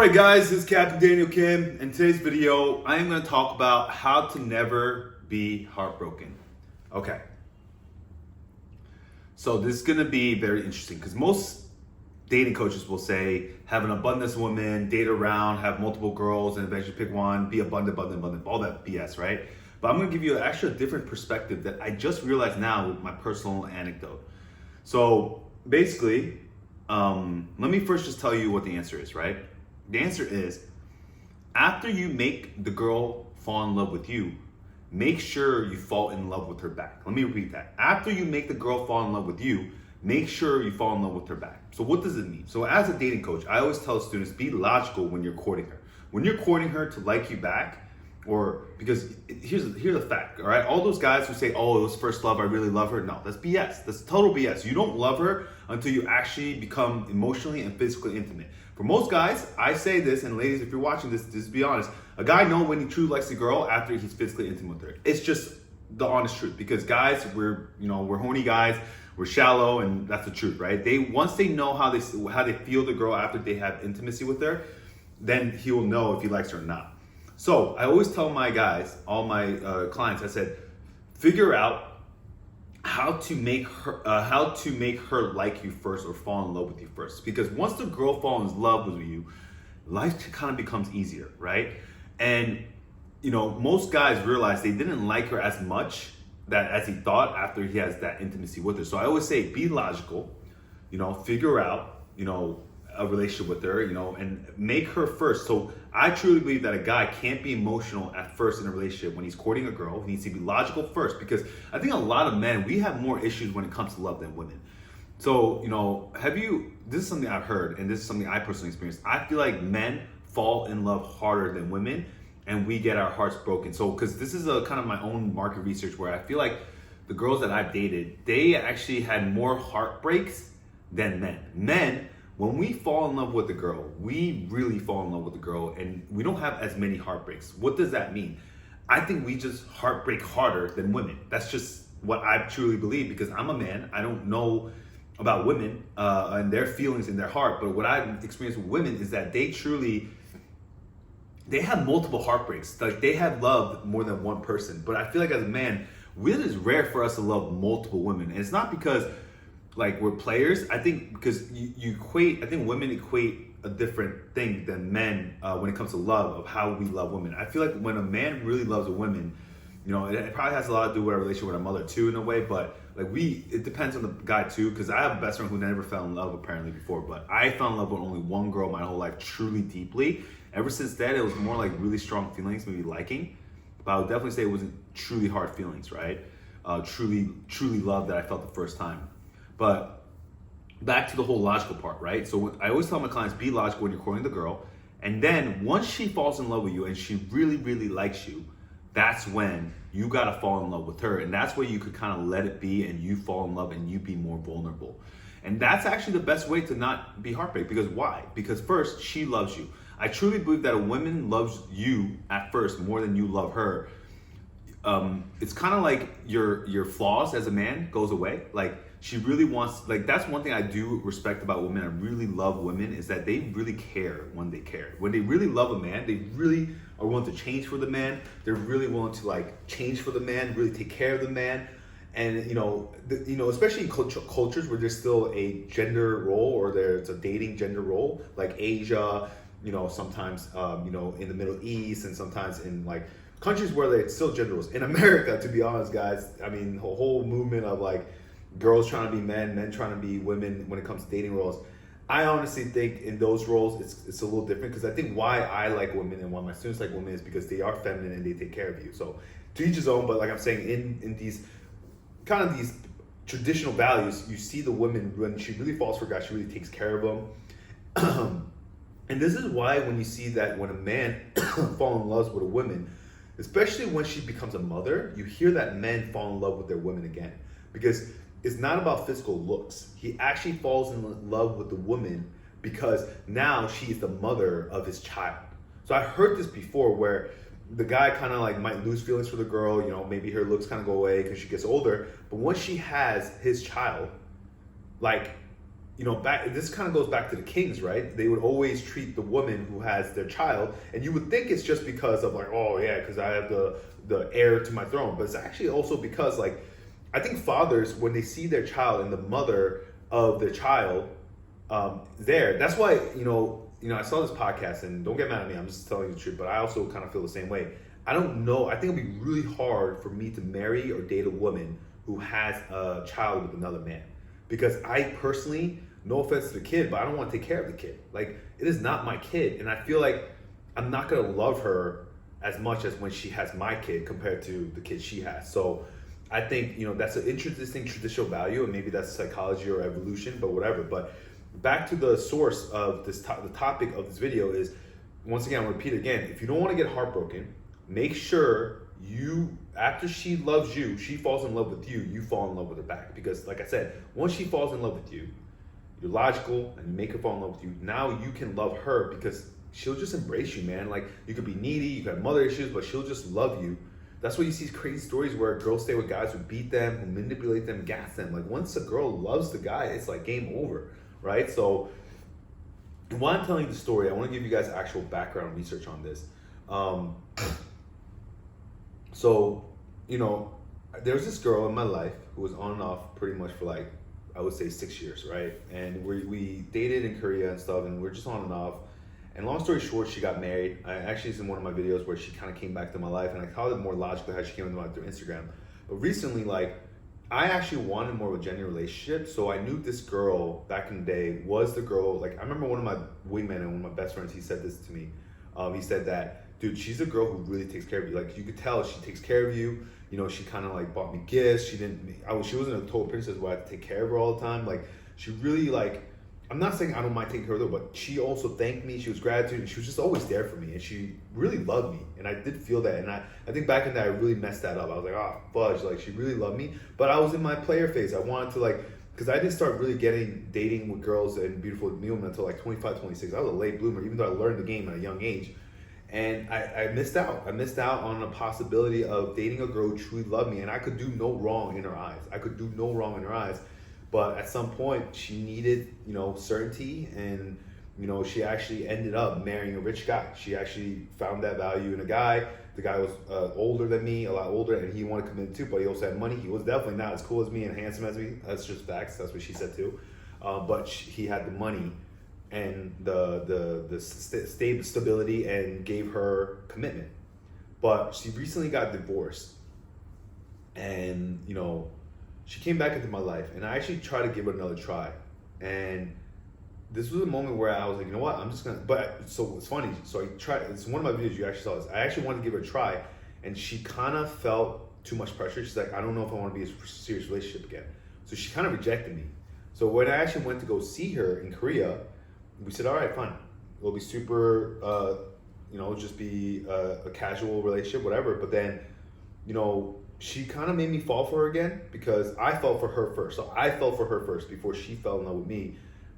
Alright guys, this is Captain Daniel Kim. In today's video, I am going to talk about how to never be heartbroken. Okay. So this is going to be very interesting because most dating coaches will say have an abundance of women, date around, have multiple girls, and eventually pick one, be abundant, all that BS, right? But I'm going to give you actually a different perspective that I just realized now with my personal anecdote. So basically, let me first just tell you what the answer is, right? The answer is, after you make the girl fall in love with you, make sure you fall in love with her back. Let me repeat that. After you make the girl fall in love with you, make sure you fall in love with her back. So what does it mean? So as a dating coach, I always tell students, be logical when you're courting her. When you're courting her to like you back, or because here's the fact, all right? All those guys who say, oh, it was first love, I really love her. No, that's BS. That's total BS. You don't love her until you actually become emotionally and physically intimate. For most guys, I say this, and ladies, if you're watching this, just be honest. A guy knows when he truly likes a girl after he's physically intimate with her. It's just the honest truth, because guys, we're horny guys, we're shallow, and that's the truth, right? Once they know how they feel the girl after they have intimacy with her, then he will know if he likes her or not. So I always tell my guys, all my clients, I said, figure out how to make her like you first, or fall in love with you first. Because once the girl falls in love with you, life kind of becomes easier, right? And most guys realize they didn't like her as much as he thought after he has that intimacy with her. So I always say, be logical, figure out, a relationship with her, and make her first. So I truly believe that a guy can't be emotional at first in a relationship. When he's courting a girl, he needs to be logical first, because I think a lot of men, we have more issues when it comes to love than women. So, this is something I've heard, and this is something I personally experienced. I feel like men fall in love harder than women, and we get our hearts broken. So, because this is a kind of my own market research, where I feel like the girls that I've dated, they actually had more heartbreaks than men. Men, when we fall in love with a girl, we really fall in love with the girl, and we don't have as many heartbreaks. What does that mean? I think we just heartbreak harder than women. That's just what I truly believe, because I'm a man. I don't know about women and their feelings in their heart, but what I've experienced with women is that they have multiple heartbreaks. Like, they have loved more than one person. But I feel like as a man, it is rare for us to love multiple women. And it's not because we're players. I think because I think women equate a different thing than men when it comes to love, of how we love women. I feel like when a man really loves a woman, it probably has a lot to do with our relationship with our mother too, in a way, but it depends on the guy too, because I have a best friend who never fell in love apparently before, but I fell in love with only one girl my whole life, truly deeply. Ever since then, it was more like really strong feelings, maybe liking, but I would definitely say it wasn't truly hard feelings, right? Truly love that I felt the first time. But back to the whole logical part, right? So I always tell my clients, be logical when you're courting the girl. And then once she falls in love with you and she really, really likes you, that's when you got to fall in love with her. And that's where you could kind of let it be, and you fall in love and you be more vulnerable. And that's actually the best way to not be heartbroken. Because why? Because first, she loves you. I truly believe that a woman loves you at first more than you love her. It's kind of like your flaws as a man goes away. She really wants, that's one thing I do respect about women. I really love women, is that they really care when they care. When they really love a man, they really are willing to change for the man. They're really willing to change for the man, really take care of the man. And especially in cultures where there's still a gender role, or there's a dating gender role, like Asia, sometimes in the Middle East, and sometimes in countries where it's still gender roles. In America, to be honest, guys, I mean, the whole movement of girls trying to be men trying to be women when it comes to dating roles. I honestly think in those roles, it's a little different, because I think why I like women and why my students like women is because they are feminine and they take care of you. So to each his own, but like I'm saying, in these kind of these traditional values, you see the woman, when she really falls for a guy, she really takes care of them. And this is why when you see that when a man falls in love with a woman, especially when she becomes a mother, you hear that men fall in love with their women again. Because it's not about physical looks. He actually falls in love with the woman because now she is the mother of his child. So I heard this before, where the guy kind of might lose feelings for the girl, maybe her looks kind of go away because she gets older. But once she has his child, this kind of goes back to the kings, right? They would always treat the woman who has their child, and you would think it's just because of like, oh yeah, because I have the heir to my throne, but it's actually also because like, I think fathers, when they see their child and the mother of their child that's why I saw this podcast, and don't get mad at me, I'm just telling you the truth, but I also kind of feel the same way. I don't know, I think it'd be really hard for me to marry or date a woman who has a child with another man. Because I personally, no offense to the kid, but I don't want to take care of the kid. Like, it is not my kid. And I feel like I'm not going to love her as much as when she has my kid compared to the kid she has. So I think, that's an interesting traditional value, and maybe that's psychology or evolution, but whatever. But back to the source of this, the topic of this video is, once again, I'll repeat it again. If you don't want to get heartbroken, make sure after she loves you, she falls in love with you, you fall in love with her back. Because like I said, once she falls in love with you, you're logical and you make her fall in love with you. Now you can love her because she'll just embrace you, man. Like, you could be needy, you got mother issues, but she'll just love you. That's why you see crazy stories where girls stay with guys who beat them, who manipulate them, gas them. Like, once a girl loves the guy, it's like game over, right? So while I'm telling you the story, I want to give you guys actual background research on this. So, there was this girl in my life who was on and off pretty much for like, I would say 6 years, right? And we dated in Korea and stuff, and we're just on and off. And long story short, she got married. It's in one of my videos where she kind of came back to my life, and I called it more logically how she came into my life through Instagram. But recently, like, I actually wanted more of a genuine relationship, so I knew this girl back in the day was the girl. Like, I remember one of my wingmen and one of my best friends, he said this to me. He said that, dude, she's a girl who really takes care of you. Like, you could tell she takes care of you. She kind of like bought me gifts. She wasn't a total princess where I had to take care of her all the time. Like, she really, like, I'm not saying I don't mind taking care of her, but she also thanked me. She was gratitude, and she was just always there for me. And she really loved me. And I did feel that. And I think back in that, I really messed that up. I was like, oh, fudge. Like, she really loved me. But I was in my player phase. I wanted to, like, because I didn't start really dating with girls and beautiful women until like 25, 26. I was a late bloomer, even though I learned the game at a young age. And I missed out. I missed out on the possibility of dating a girl who truly loved me. And I could do no wrong in her eyes. But at some point, she needed, certainty. And, she actually ended up marrying a rich guy. She actually found that value in a guy. The guy was older than me, a lot older, and he wanted to commit too, but he also had money. He was definitely not as cool as me and handsome as me. That's just facts. That's what she said too. But he had the money and the stability, and gave her commitment. But she recently got divorced, and she came back into my life, and I actually tried to give her another try. And this was a moment where I was like, you know what, I'm just gonna, so it's funny, so I tried, it's one of my videos, you actually saw this, I actually wanted to give her a try, and she kind of felt too much pressure. She's like, I don't know if I want to be in a serious relationship again. So she kind of rejected me. So when I actually went to go see her in Korea, we said, all right, fine. It'll be super, just be a casual relationship, whatever. But then, she kind of made me fall for her again, because I fell for her first. So I fell for her first before she fell in love with me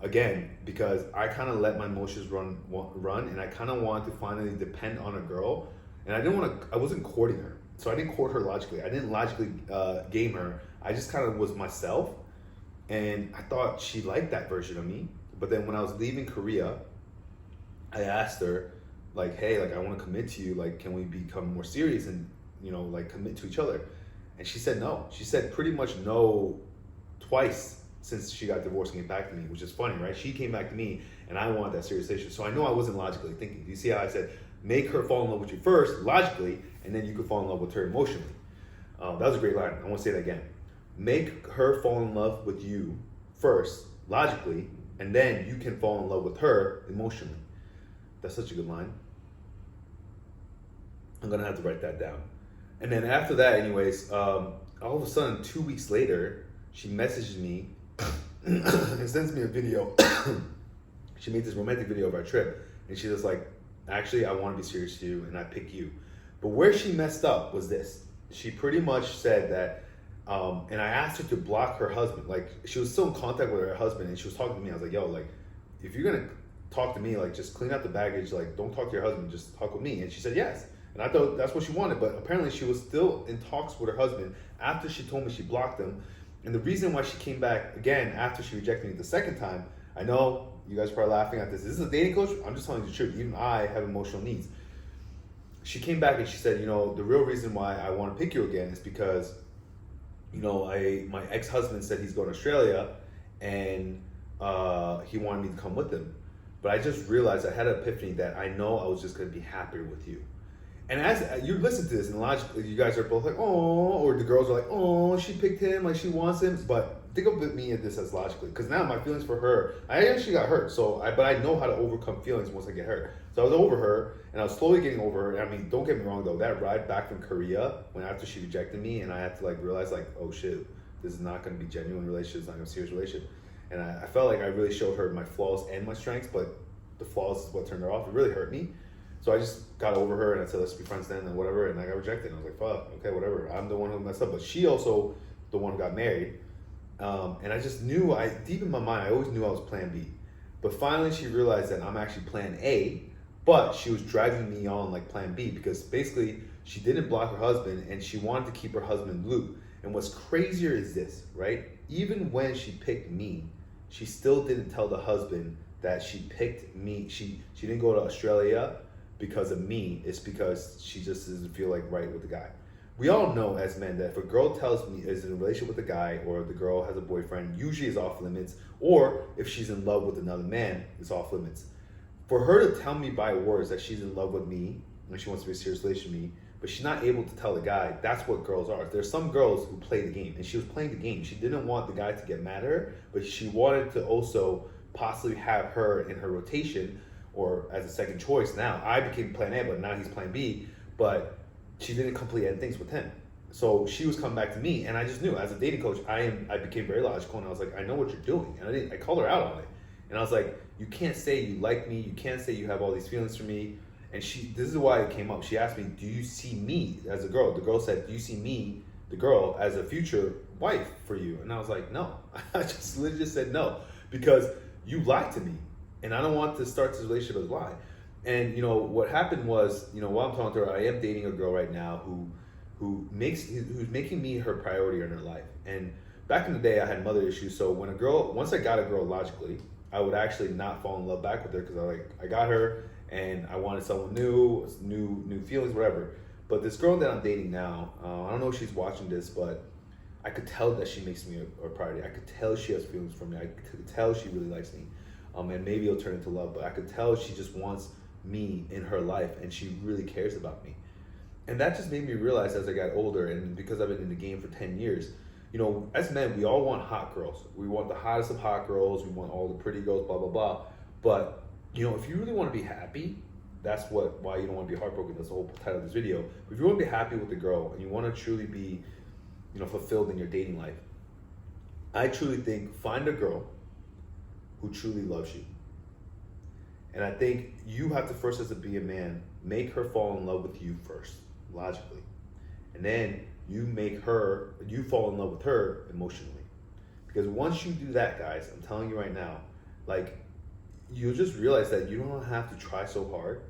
again, because I kind of let my emotions run, and I kind of wanted to finally depend on a girl. And I wasn't courting her. So I didn't court her logically. I didn't logically game her. I just kind of was myself. And I thought she liked that version of me. But then when I was leaving Korea, I asked her, like, hey, like, I want to commit to you. Like, can we become more serious and, like, commit to each other? And she said no. She said pretty much no twice since she got divorced and came back to me, which is funny, right? She came back to me, and I wanted that serious relationship. So I know I wasn't logically thinking. Do you see how I said, make her fall in love with you first, logically, and then you could fall in love with her emotionally? That was a great line. I want to say that again. Make her fall in love with you first, logically, and then you can fall in love with her emotionally. That's such a good line. I'm gonna have to write that down. And then after that, anyways, all of a sudden, 2 weeks later, she messages me and sends me a video. She made this romantic video of our trip, and she's just like, actually, I want to be serious to you, and I pick you. But where she messed up was this. She pretty much said that, and I asked her to block her husband. Like, she was still in contact with her husband, and she was talking to me. I was like, yo, like, if you're gonna talk to me, like, just clean out the baggage, like, don't talk to your husband, just talk with me. And she said yes. And I thought that's what she wanted, but apparently she was still in talks with her husband after she told me she blocked him. And the reason why she came back again after she rejected me the second time, I know you guys are probably laughing at this. This is a dating coach. I'm just telling you the truth. Even I have emotional needs. She came back and she said, the real reason why I want to pick you again is because, my ex-husband said he's going to Australia and he wanted me to come with him. But I just realized, I had an epiphany that I know I was just going to be happier with you. And as you listen to this, and logically, you guys are both like, oh, or the girls are like, oh, she picked him, like she wants him. But think of me at this as logically, because now my feelings for her, I actually got hurt. But I know how to overcome feelings once I get hurt. So I was over her, and I was slowly getting over her. I mean, don't get me wrong though, that ride back from Korea, when after she rejected me, and I had to realize oh shit, this is not going to be genuine relationship, it's not going to be a serious relationship. And I felt like I really showed her my flaws and my strengths, but the flaws is what turned her off. It really hurt me. So I just got over her and I said, let's be friends then and whatever. And I got rejected. And I was like, fuck, okay, whatever. I'm the one who messed up. But she also the one who got married. And I just knew, deep in my mind, I always knew I was plan B. But finally she realized that I'm actually plan A, but she was dragging me on like plan B because basically she didn't block her husband and she wanted to keep her husband in the loop. And what's crazier is this, right? Even when she picked me, she still didn't tell the husband that she picked me. She didn't go to Australia because of me. It's because she just doesn't feel like right with the guy. We all know as men that if a girl tells me is in a relationship with a guy, or the girl has a boyfriend, usually is off limits, or if she's in love with another man, it's off limits. For her to tell me by words that she's in love with me and she wants to be a serious relationship with me, but she's not able to tell the guy, that's what girls are. There's some girls who play the game, and she was playing the game. She didn't want the guy to get mad at her, but she wanted to also possibly have her in her rotation or as a second choice. Now I became plan A, but now he's plan B, but she didn't complete end things with him. So she was coming back to me, and I just knew as a dating coach, I became very logical, and I was like, I know what you're doing. And I called her out on it. And I was like, you can't say you like me, you can't say you have all these feelings for me. And this is why it came up. She asked me, do you see me as a girl? The girl said, do you see me, the girl, as a future wife for you? And I was like, no. I just literally just said no, because you lied to me, and I don't want to start this relationship as a lie. And what happened was, while I'm talking to her, I am dating a girl right now who's making me her priority in her life. And back in the day, I had mother issues. So once I got a girl logically, I would actually not fall in love back with her because I got her and I wanted someone new feelings, whatever. But this girl that I'm dating now, I don't know if she's watching this, but I could tell that she makes me a priority. I could tell she has feelings for me. I could tell she really likes me. And maybe it'll turn into love, but I could tell she just wants me in her life and she really cares about me. And that just made me realize as I got older, and because I've been in the game for 10 years, as men, we all want hot girls. We want the hottest of hot girls. We want all the pretty girls, blah, blah, blah. But, if you really want to be happy, that's why you don't want to be heartbroken. That's the whole title of this video. If you want to be happy with the girl and you want to truly be, fulfilled in your dating life, I truly think find a girl who truly loves you. And I think you have to first, as be a man, make her fall in love with you first, logically. And then you fall in love with her emotionally. Because once you do that, guys, I'm telling you right now, you'll just realize that you don't have to try so hard.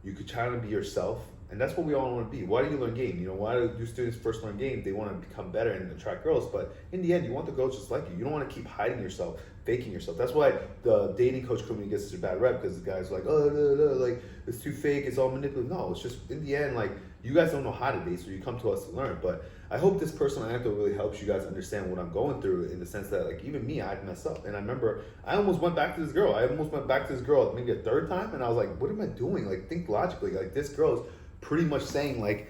You could try to be yourself. And that's what we all want to be. Why do you learn game? Why do students first learn game? They want to become better and attract girls. But in the end, you want the girls just like you. You don't want to keep hiding yourself, faking yourself. That's why the dating coach community gets such a bad rep, because the guys are like, oh, no, it's too fake, it's all manipulative. No, it's just, in the end, you guys don't know how to date, so you come to us to learn. But I hope this personal anecdote really helps you guys understand what I'm going through, in the sense that, even me, I'd messed up. And I remember I almost went back to this girl. Maybe a third time, and I was like, what am I doing? Think logically. This girl's pretty much saying,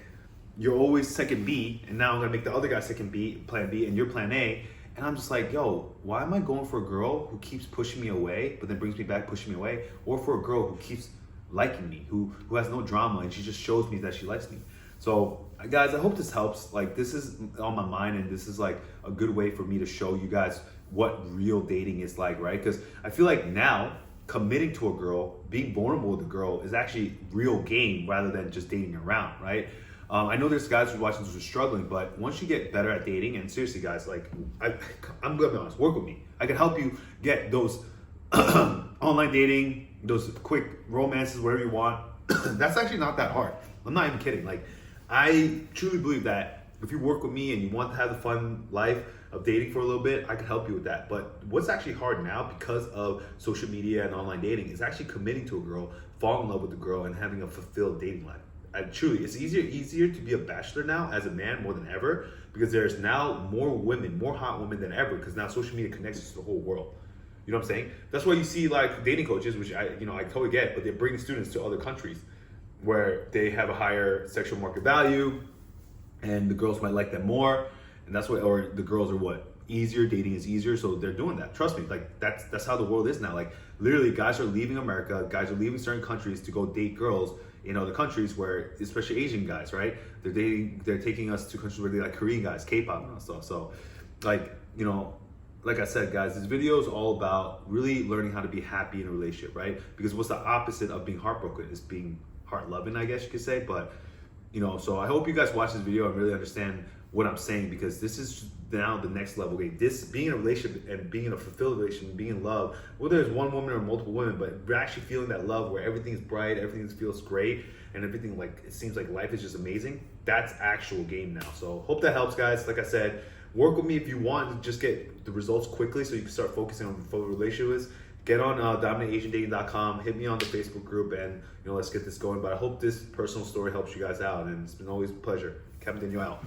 you're always second B, and now I'm gonna make the other guy second B, plan B, and you're plan A. And I'm just like, yo, why am I going for a girl who keeps pushing me away, but then brings me back, pushing me away? Or for a girl who keeps liking me, who has no drama, and she just shows me that she likes me? So, guys, I hope this helps. This is on my mind, and this is a good way for me to show you guys what real dating is like, right? Because I feel like now, committing to a girl, being vulnerable with a girl is actually real game rather than just dating around, right? I know there's guys who are watching this who are struggling, but once you get better at dating, and seriously guys, I'm gonna be honest, work with me. I can help you get those online dating, those quick romances, whatever you want. That's actually not that hard. I'm not even kidding. I truly believe that if you work with me and you want to have the fun life of dating for a little bit, I can help you with that. But what's actually hard now because of social media and online dating is actually committing to a girl, falling in love with the girl, and having a fulfilled dating life. Truly, it's easier to be a bachelor now as a man more than ever, because there's now more women, more hot women than ever, because now social media connects us to the whole world. You know what I'm saying? That's why you see like dating coaches, which I totally get, but they bring students to other countries where they have a higher sexual market value, and the girls might like them more, and that's what, or the girls are what, easier, dating is easier, so they're doing that. Trust me, like that's how the world is now. Like literally, guys are leaving America, guys are leaving certain countries to go date girls in other countries where, especially Asian guys, right? They're taking us to countries where they like Korean guys, K-pop and stuff. So, like, like I said, guys, this video is all about really learning how to be happy in a relationship, right? Because what's the opposite of being heartbroken is being heart loving, I guess you could say. But so I hope you guys watch this video and really understand what I'm saying, because this is now the next level game. This, being in a relationship and being in a fulfilled relationship, being in love, whether it's one woman or multiple women, but we're actually feeling that love where everything's bright, everything feels great, and everything, like, it seems like life is just amazing. That's actual game now. So hope that helps, guys. Like I said, work with me if you want to just get the results quickly so you can start focusing on fulfilled relationships. Get on dominateasiandating.com, hit me on the Facebook group, and let's get this going. But I hope this personal story helps you guys out, and it's been always a pleasure. Captain Daniel out.